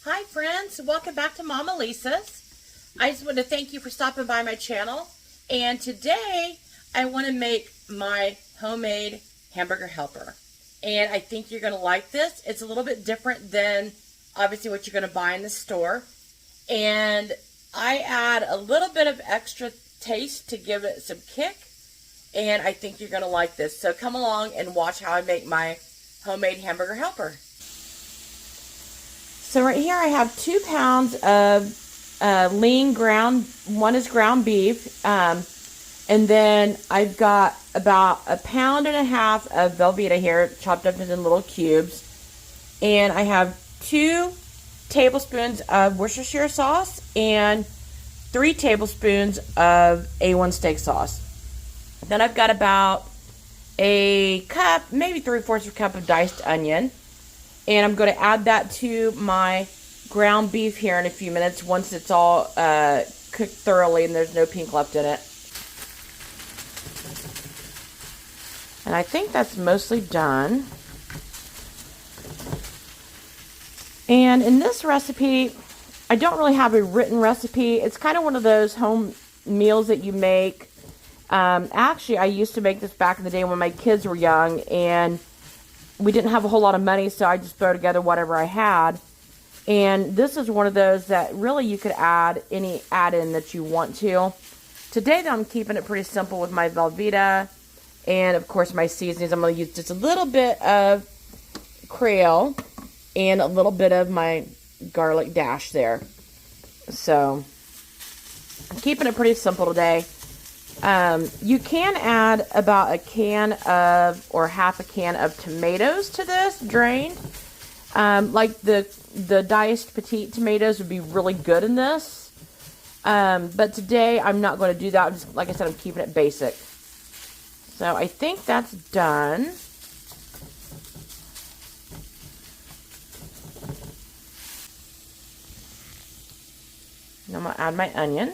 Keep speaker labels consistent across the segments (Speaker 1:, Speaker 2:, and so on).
Speaker 1: Hi friends, welcome back to Momma Lisa's. I just want to thank you for stopping by my channel. And today I want to make my homemade hamburger helper. And I think you're going to like this. It's a little bit different than obviously what you're going to buy in the store. And I add a little bit of extra taste to give it some kick. And I think you're going to like this. So come along and watch how I make my homemade hamburger helper. So right here I have 2 pounds of lean ground, one is ground beef, and then I've got about 1.5 pounds of Velveeta here, chopped up into little cubes, and I have 2 tablespoons of Worcestershire sauce and 3 tablespoons of A1 steak sauce. Then I've got about a cup, maybe 3/4 cup of diced onion. And I'm going to add that to my ground beef here in a few minutes once it's all cooked thoroughly and there's no pink left in it. And I think that's mostly done. And in this recipe, I don't really have a written recipe. It's kind of one of those home meals that you make. Actually, I used to make this back in the day when my kids were young, and we didn't have a whole lot of money, so I just throw together whatever I had. And this is one of those that really you could add any add-in that you want to. Today, though, I'm keeping it pretty simple with my Velveeta and, of course, my seasonings. I'm going to use just a little bit of Creole and a little bit of my garlic dash there. So, I'm keeping it pretty simple today. You can add about a can of, or half a can of tomatoes to this, drained. Like the diced petite tomatoes would be really good in this. But today I'm not going to do that. Just, like I said, I'm keeping it basic. So I think that's done. And I'm going to add my onion.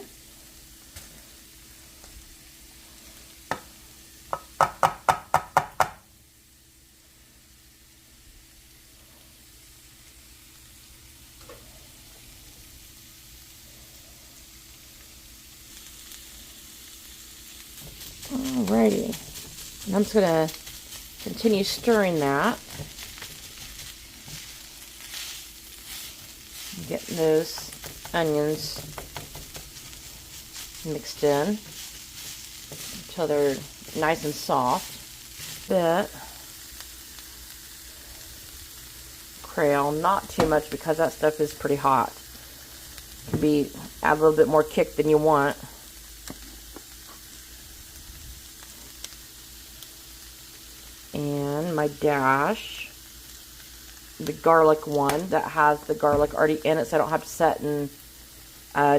Speaker 1: Alrighty, and I'm just going to continue stirring that. Getting those onions mixed in until they're nice and soft. Bit Creole, not too much because that stuff is pretty hot. Add a little bit more kick than you want. And my dash, the garlic one that has the garlic already in it, so I don't have to set and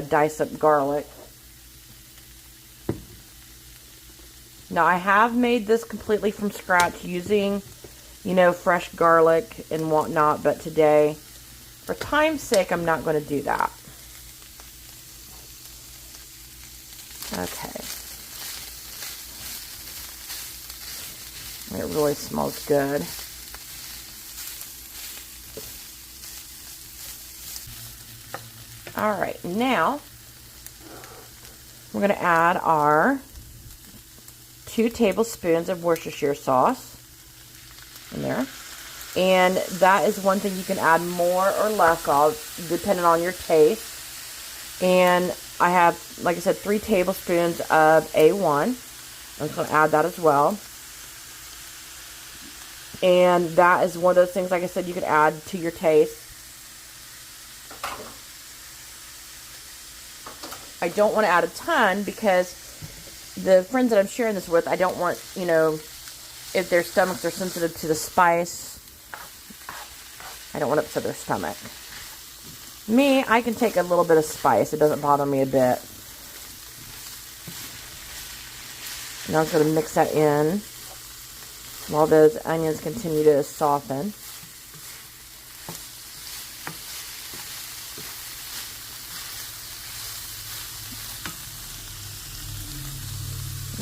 Speaker 1: dice up garlic. Now I have made this completely from scratch using, you know, fresh garlic and whatnot, but today, for time's sake, I'm not going to do that. Okay. It really smells good. Alright, now we're going to add our 2 tablespoons of Worcestershire sauce in there. And that is one thing you can add more or less of, depending on your taste. And I have, like I said, 3 tablespoons of A1. I'm just going to add that as well. And that is one of those things, like I said, you can add to your taste. I don't want to add a ton because the friends that I'm sharing this with, I don't want, you know, if their stomachs are sensitive to the spice, I don't want to upset their stomach. Me, I can take a little bit of spice. It doesn't bother me a bit. Now I'm going to mix that in while those onions continue to soften.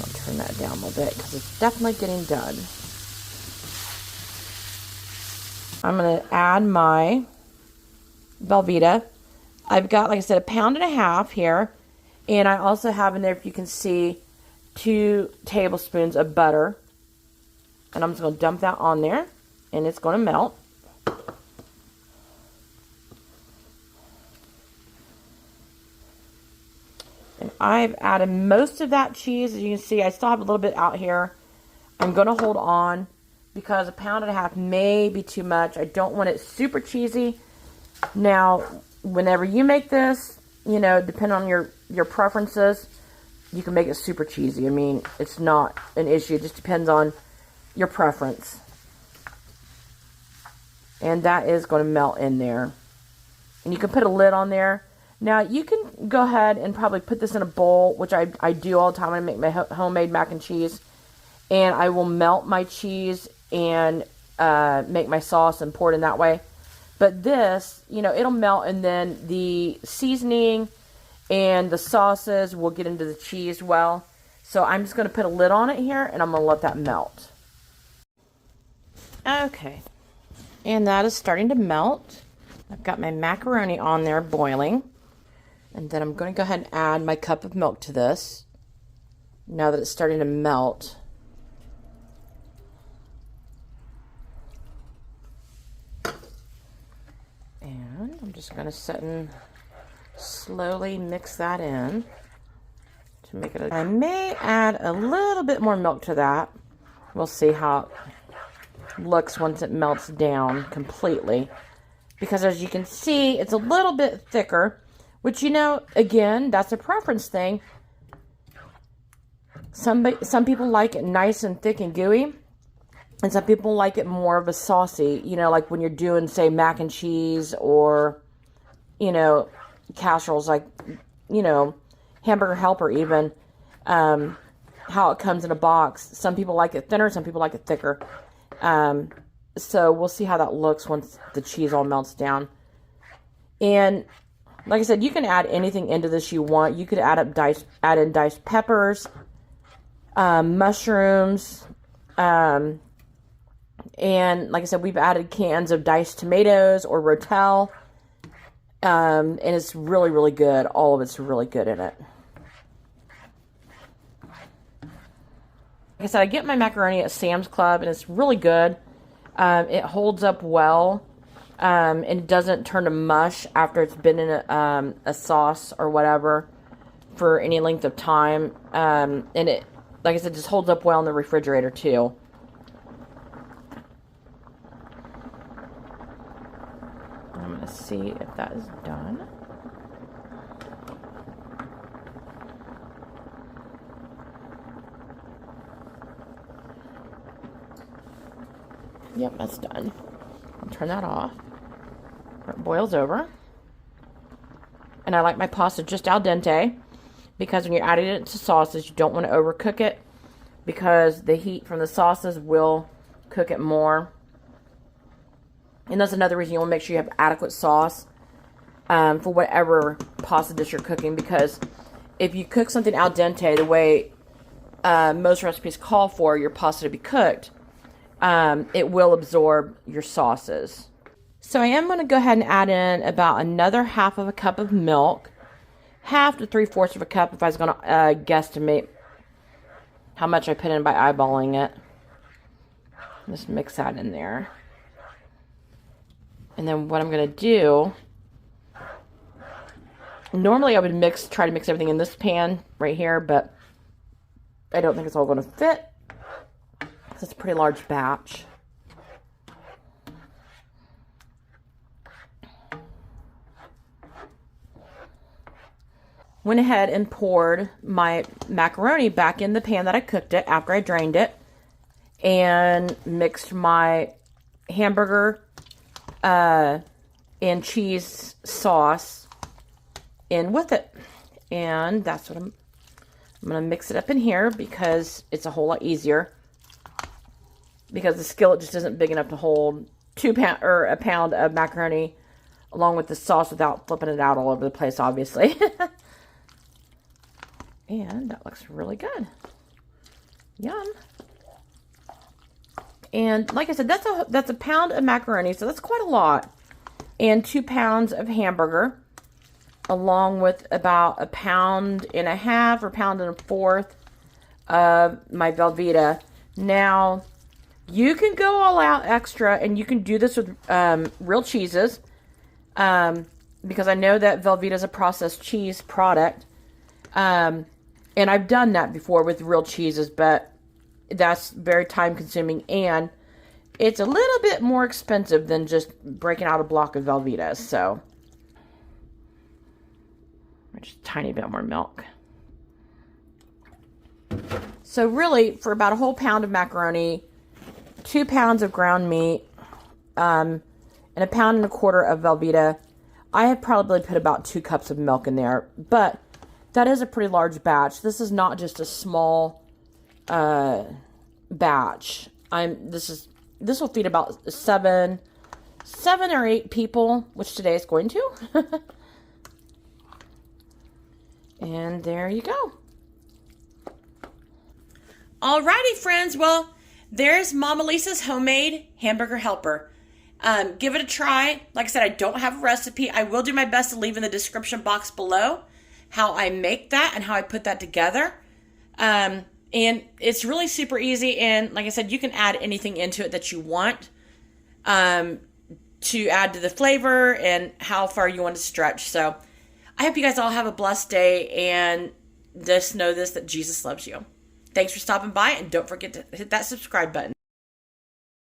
Speaker 1: I'll turn that down a little bit because it's definitely getting done. I'm going to add my Velveeta. I've got, like I said, 1.5 pounds here. And I also have in there, if you can see, 2 tablespoons of butter. And I'm just going to dump that on there. And it's going to melt. And I've added most of that cheese. As you can see, I still have a little bit out here. I'm going to hold on because 1.5 pounds may be too much. I don't want it super cheesy. Now, whenever you make this, you know, depending on your preferences, you can make it super cheesy. I mean, it's not an issue. It just depends on your preference. And that is going to melt in there. And you can put a lid on there. Now, you can go ahead and probably put this in a bowl, which I do all the time when I make my homemade mac and cheese. And I will melt my cheese and make my sauce and pour it in that way. But this, you know, it'll melt, and then the seasoning and the sauces will get into the cheese well. So I'm just going to put a lid on it here, and I'm going to let that melt. Okay. And that is starting to melt. I've got my macaroni on there boiling. And then I'm going to go ahead and add my cup of milk to this. Now that it's starting to melt. And I'm just going to sit and slowly mix that in to make it. I may add a little bit more milk to that. We'll see how it looks once it melts down completely. Because as you can see, it's a little bit thicker. Which, you know, again, that's a preference thing. Some people like it nice and thick and gooey. And some people like it more of a saucy. You know, like when you're doing, say, mac and cheese or, you know, casseroles like, you know, Hamburger Helper even. How it comes in a box. Some people like it thinner. Some people like it thicker. So we'll see how that looks once the cheese all melts down. And like I said, you can add anything into this you want. You could add in diced peppers, mushrooms, and like I said, we've added cans of diced tomatoes or rotel, and it's really, really good. All of it's really good in it. Like I said, I get my macaroni at Sam's Club, and it's really good. It holds up well. And it doesn't turn to mush after it's been in a sauce or whatever for any length of time. And it, like I said, just holds up well in the refrigerator too. I'm going to see if that is done. Yep, that's done. I'll turn that off. It boils over. And I like my pasta just al dente, because when you're adding it to sauces, you don't want to overcook it, because the heat from the sauces will cook it more. And that's another reason you want to make sure you have adequate sauce for whatever pasta dish you're cooking, because if you cook something al dente the way most recipes call for your pasta to be cooked, it will absorb your sauces. So I am going to go ahead and add in about another 1/2 cup of milk. 1/2 to 3/4 of a cup if I was going to guesstimate how much I put in by eyeballing it. Just mix that in there. And then what I'm going to do, normally I would try to mix everything in this pan right here, but I don't think it's all going to fit. It's a pretty large batch. Went ahead and poured my macaroni back in the pan that I cooked it after I drained it, and mixed my hamburger and cheese sauce in with it. And that's what I'm going to mix it up in here, because it's a whole lot easier. Because the skillet just isn't big enough to hold 1 pound of macaroni along with the sauce without flipping it out all over the place, obviously. And that looks really good. Yum. And like I said, that's a pound of macaroni, so that's quite a lot. and 2 pounds of hamburger, along with about 1.5 pounds or 1.25 pounds of my Velveeta. Now, you can go all out extra, and you can do this with real cheeses, because I know that Velveeta is a processed cheese product, and I've done that before with real cheeses, but that's very time consuming, and it's a little bit more expensive than just breaking out a block of Velveeta. So just a tiny bit more milk. So really, for about a whole pound of macaroni, 2 pounds of ground meat, and 1.25 pounds of Velveeta, I have probably put about 2 cups of milk in there, but that is a pretty large batch. This is not just a small batch. This will feed about 7 or 8 people, which today is going to. And there you go. Alrighty, friends. Well, there's Momma Lisa's homemade hamburger helper. Give it a try. Like I said, I don't have a recipe. I will do my best to leave in the description box below how I make that and how I put that together. And it's really super easy. And like I said, you can add anything into it that you want to add to the flavor and how far you want to stretch. So I hope you guys all have a blessed day, and just know this, that Jesus loves you. Thanks for stopping by, and don't forget to hit that subscribe button.